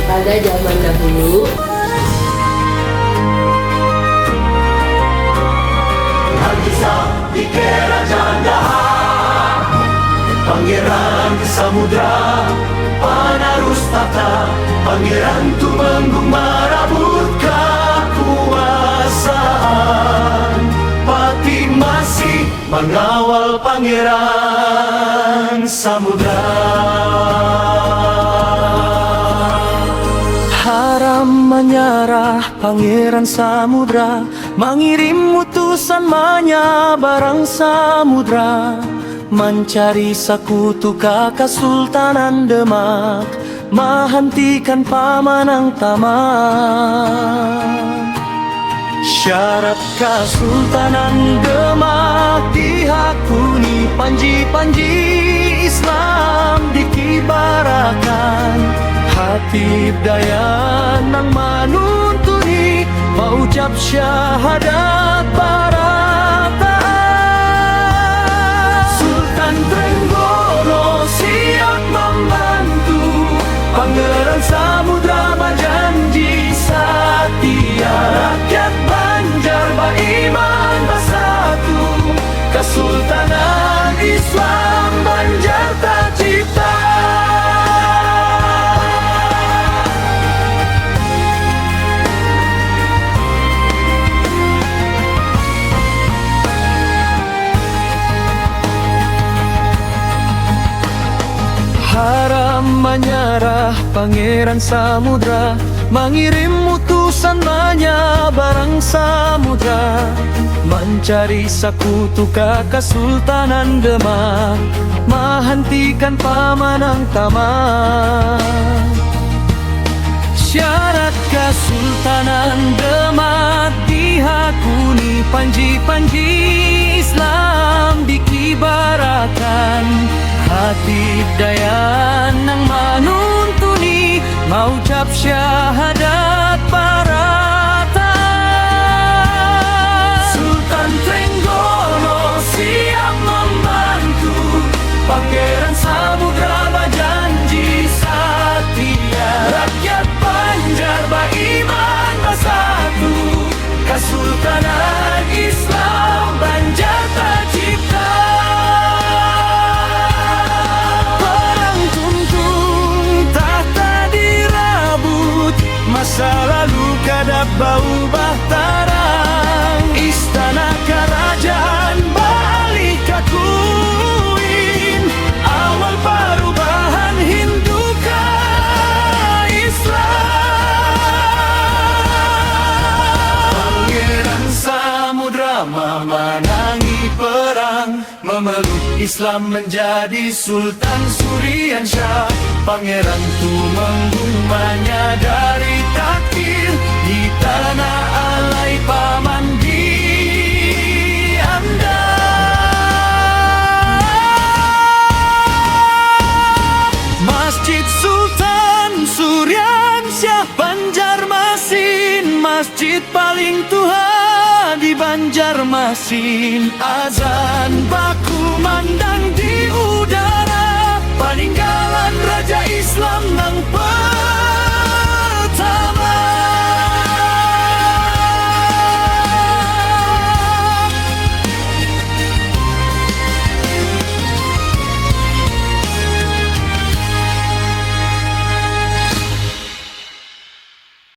Pada zaman dahulu, Kisah di kerajaan Dahar, pangeran di samudra, penerus tata, pangeran Tumenggung merebut kekuasaan. Pati masih mengawal pangeran samudra. Haram menyerah pangeran samudra, mengirim utusan menyeberang samudra, mencari sekutu ke Kesultanan Demak, menghentikan Pamanang Tamak. Syarat Kesultanan Demak dihakuni, panji-panji Islam dikibarkan. Hatib Dayan nang manuntuni, mengucap syahadat barataan. Sultan Trenggono siap membantu, pangeran samudra berjanji setia. Rakyat Banjar beriman bersatu, Kesultanan Islam Banjar tercipta. Haram menyerah pangeran samudra, mengirim utusan menyeberang samudra, mencari sekutu ke Kesultanan Demak, menghentikan Pamanang Tamak. Syarat Kesultanan Demak dihakuni, panji-panji Islam dikibarkan. Hatib Dayan nang manuntuni, mengucap syahadat barataan. Sultan Trenggono siap membantu, pangeran samudra berjanji setia. Rakyat Banjar beriman bersatu, Kesultanan Islam Banjar tercipta. Masa lalu kadap bau bahtarang, istana kerajaan balik akuin. Awal perubahan Hindu ke Islam. Pangeran samudra memenangi perang, memeluk Islam menjadi Sultan Suriansyah. Pangeran Tumenggung menyadari takdir, di tanah alai paman dianda. Masjid Sultan Suriansyah Banjarmasin, masjid paling tua di Banjarmasin. Azan